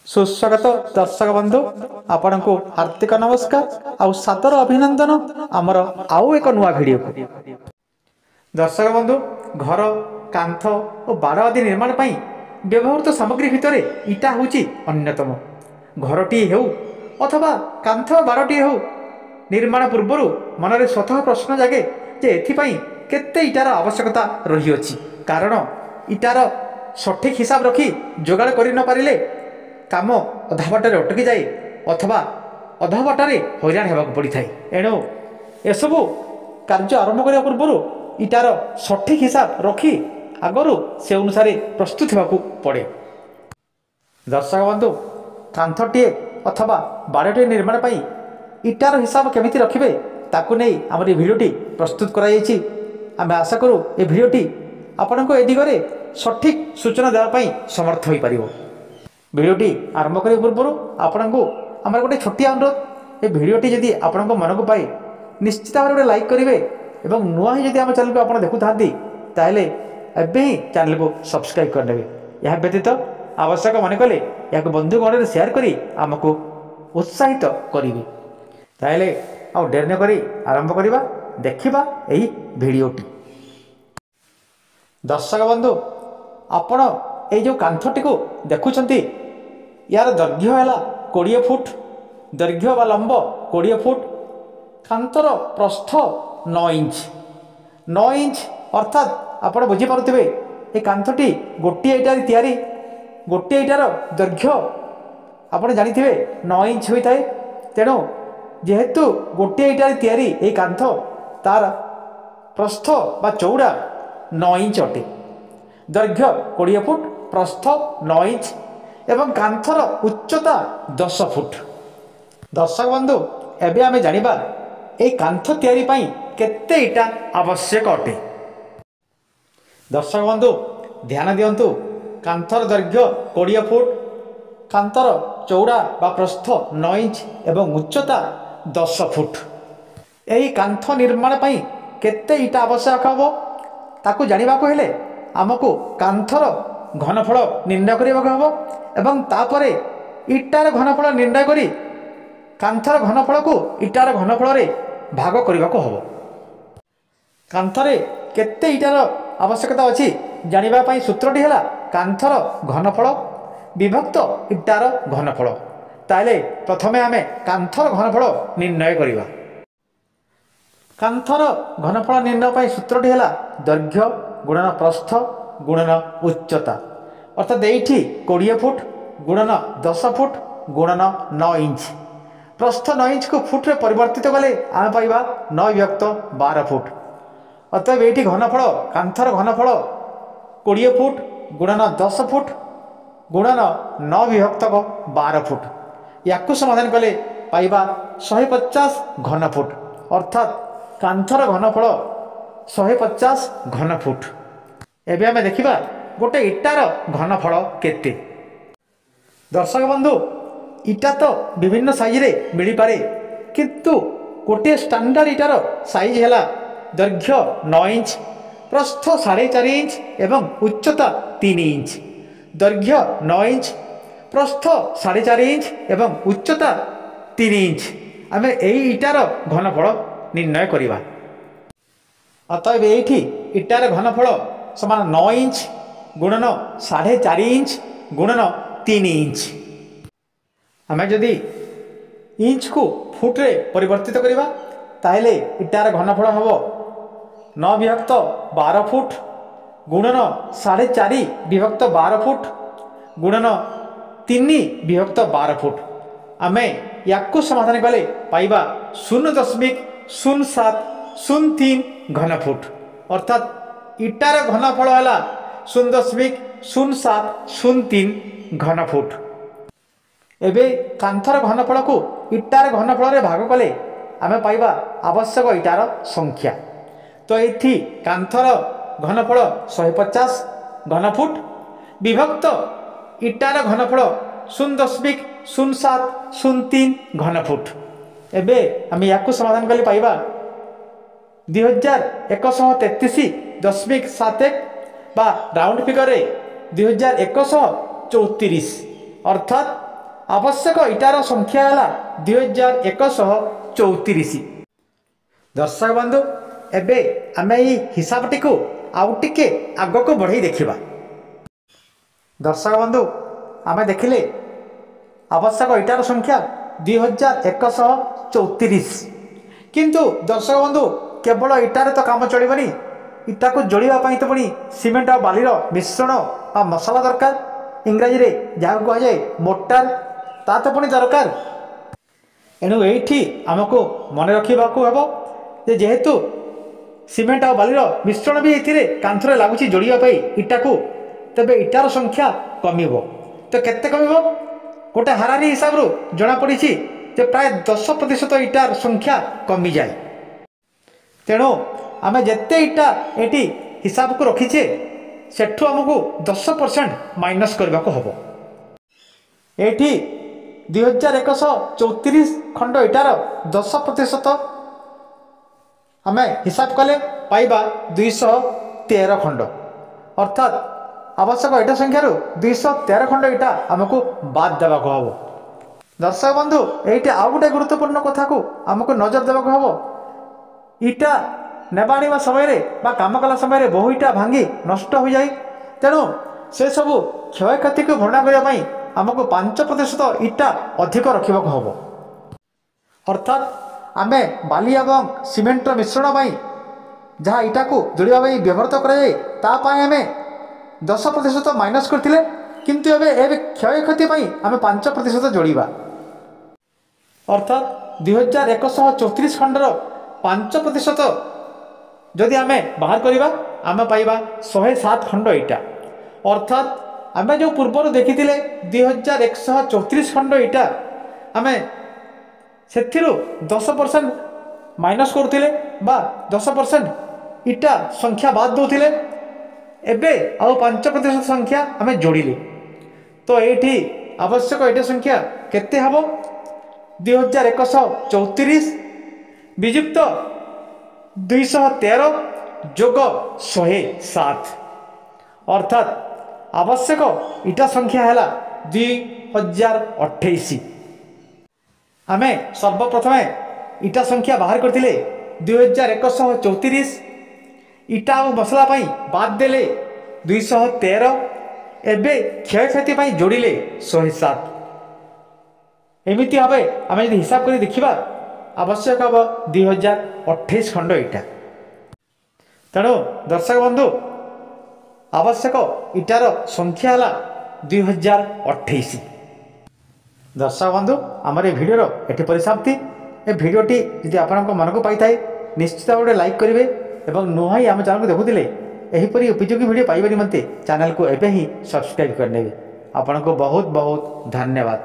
सुस्वागत दर्शक बंधु आपण को हार्दिक नमस्कार आउ सादर अभिनंदन आमर आउ एक नुआ भिडियो को। दर्शक बंधु घर कांथ और बाड़ आदि निर्माण पर व्यवहृत सामग्री भितर इटा होची अन्यतम। घरटी हेउ अथवा कांथ बाड़टी हेउ निर्माण पूर्व मनरे स्वतः प्रश्न जागे जे एथिपाई केते इटार आवश्यकता रही अछि, कारण इटार सठिक हिसाब रखी जोगाड़ करि न पारिले काम अधा बाटर अटकी जाए अथवा अधा बाटर हैरान होगा पड़ी थाए। एणु एसबू कार्य आरंभ करने पूर्व इटार सठिक हिसाब रखी आगरू से अनुसार प्रस्तुत होगा पड़े। दर्शक बंधु कांथटे अथवा बाड़टे निर्माण पर इटार हिसाब केमिति रखिबे ताकू नहीं आम भिडियोटी प्रस्तुत कराई। आम आशा करूँ ये भिडियोटी आपण को ए दिगरे सठिक सूचना देवाई समर्थ हो पार। भिडियोटी आरंभ करने पूर्व आपण को आम गोटे छोटिया अनुरोध, ये भिडियोटी जदि आपण मन को पाए निश्चित भाव गोटे लाइक करेंगे और नुआ ही जब आम चैनल को आप देखुता ताहले एबे ही चैनल को सब्सक्राइब करने। यह व्यतीत आवश्यक मन कले या बंधुगण शेयर करी आमको उत्साहित करेंगे। ताहले आ डेर न करी आरंभ करवा देखिबा एही भिडियोटी। दर्शक बंधु आपण ये जो कांथटी को देखुंट यार दैर्घ्य है 20 फुट, दैर्घ्य बा लंब 20 फुट, कांतर प्रस्थ 9 इंच। 9 इंच अर्थात आप बुझीपे ये कांथटी गोटे इटार तैयारी, गोटे इटार दैर्घ्य आप जानी 9 इंच होता है। तेणु जेहेतु गोटे इटार तैयारी ये कांथ तार प्रस्थ बा चौड़ा 9 इंच अटे, दैर्घ्य 20 फुट, प्रस्थ 9 इंच एवं कांथर उच्चता 10 फुट। दर्शक बंधु एबे आमे जानिबा ए कांथ तैयारी पई केते इटा आवश्यक अटे। दर्शक बंधु ध्यान दियंतु, कांथर दैर्घ्य 20 फुट, कांथर चौड़ा बा प्रस्थ 9 इंच एवं उच्चता 10 फुट। एही कांथ निर्माण पई केते इटा आवश्यक हबो ताकू जानिबा को हेले आमको कांथर घनफल निर्णय करने हम एवं तापरे इटार घनफल निर्णय करी कांथर घनफल को इटार घनफल रे भाग करने को हम। कांथरे केते इटार आवश्यकता अच्छी जानिबा पई सूत्रटी है कांथर घनफल विभक्त इटार घनफल। ताले प्रथमे आमे कांथर घनफल निर्णय करिबा। कांथर घनफल निर्णय पई सूत्रटी है दैर्घ्य गुणन प्रस्थ गुणन उच्चता, अर्थात ये 20 फुट गुणन 10 फुट गुणन 9 इंच। प्रस्थ 9 इंच को फुट रे परिवर्तित कले आम पाइबा 9 विभक्त 12 फुट। अतएव ये घनफल कांथर घनफल 20 फुट गुणन 10 फुट गुणन 9 विभक्त 12 फुट। या समाधान कले पाइबा 150 घन फुट, अर्थात कांथर घनफल 150 घन फुट। एबे आमे देखिबा गोटे इटार घनफल केते। दर्शक बंधु इटा तो विभिन्न साइज रे मिली पारे, किंतु गोटे स्टैंडर्ड इटार साइज है दैर्घ्य 9 इंच, प्रस्थ 4.5 इंच एवं उच्चता 3 इंच। दैर्घ्य 9 इंच, प्रस्थ 4.5 इंच एवं उच्चता 3 इंच आमे एही इटार घनफल निर्णय करिबा। अतएव ये इटार घनफल समान 9 इंच गुणन 4.5 इंच गुणन 3 इंच। आम जदि इंच को फुट रे परिवर्तित करिबा ताहले इटार घनफल हम 9 विभक्त 12 फुट गुणन 4.5 विभक्त 12 फुट गुणन 3 विभक्त 12 फुट। आमे याकू समाधान कले पाइबा 0.0703 घन फुट, अर्थात इटार घनफल है 0.0703 घन फुट। एबे कांथर घनफल को इटार घनफल रे भाग कले आमे पाइबा आवश्यक इटार संख्या। तो ये कांथर घनफल 150 घन फुट विभक्त इटार घनफल 0.0703 घन फुट। एबे आमे याकू समाधान कले पाइबा 2133.71 बा राउंड फिगर 2134, अर्थात आवश्यक इटार संख्या है 2134। दर्शक बंधु एबे आमे ई हिसाब टी को आउ टिके आग को बढ़ाई देखिबा। दर्शक बंधु आमे देखिले आवश्यक इटार संख्या 2134 किंतु दर्शक बंधु केवल इटार तो काम चलबनी इटा को जोड़िबा पई तो पुणी सीमेंट और बालीर मिश्रण और मसला दरकार इंग्राजी रे जहाँ कह जाए मोटार ता तो पुणी दरकार। एणु एठी आमको मन रखा हम जेहेतु सीमेंट और बालीर मिश्रण भी ये कांथरे लगुच जोड़ापी इटा को तेबे इटार संख्या कमिब तो केते कमिब गोटे हारारी हिसाब रू जना पड़ी प्राय 10% इटार संख्या कमी जाए। तेणु आम जिते इटा ये हिसाब को रखीचे सेठू आमको 10% माइनस करने को हम ये 2134 खंड इटार 10% आम हिसाब कले पाइबा 213 खंड अर्थात आवश्यक इटा संख्यार 213 खंड इटा आमको बाद देवा हम। दर्शक बंधु ये आउ गोटे गुरुत्वपूर्ण कथा को आमको नजर देवा हम इटा नेबा आनिबा समय काम कला समय बहु इटा भांगी नष्ट हो जाए तेणु से सबू क्षय क्षति को भरणा करने आमको 5% इटा अधिक रखा हम अर्थात आम बाली एवं सीमेंटर मिश्रण जहाँ इटा को जोड़ा व्यवहृत कराए आम 10% माइनस करते किंतु एवं क्षय क्षति आम 5% जोड़ा अर्थात 2134 खंडर 5% जदि आम बाहर करवा आम पाइबा 107 खंड इटा अर्थात आम जो पूर्वर देखी 2134 खंड इटा आम से 10% माइनस करुले 10% इटा संख्या बाद दौले एबे आउ 5% संख्या आम जोड़िले तो ये आवश्यक इटा संख्या केते हम 2134 विजुक्त 213 जोग 107 अर्थात आवश्यक इटा संख्या है 2028। आम सर्वप्रथम इटा संख्या बाहर करते 2134 इटा और मसला बाद देले 213 एबे क्षय क्षति जोड़िले 107 एमती भाव आम जो हिसाब कर देखा आवश्यक हम 2028 खंड इटा। तेणु दर्शक बंधु आवश्यक इटार संख्या है 2028। दर्शक बंधु आमर ये भिडर ये परिसमाप्ति ए भिडटी यदि आपण मन को पाई था निश्चित भाव लाइक करेंगे और नुहाई आम चैनल को देखुले एहीपरि उपयोगी भिड पाइबा निमंते चैनल को एबे ही सब्सक्राइब करने। आपन को बहुत बहुत धन्यवाद।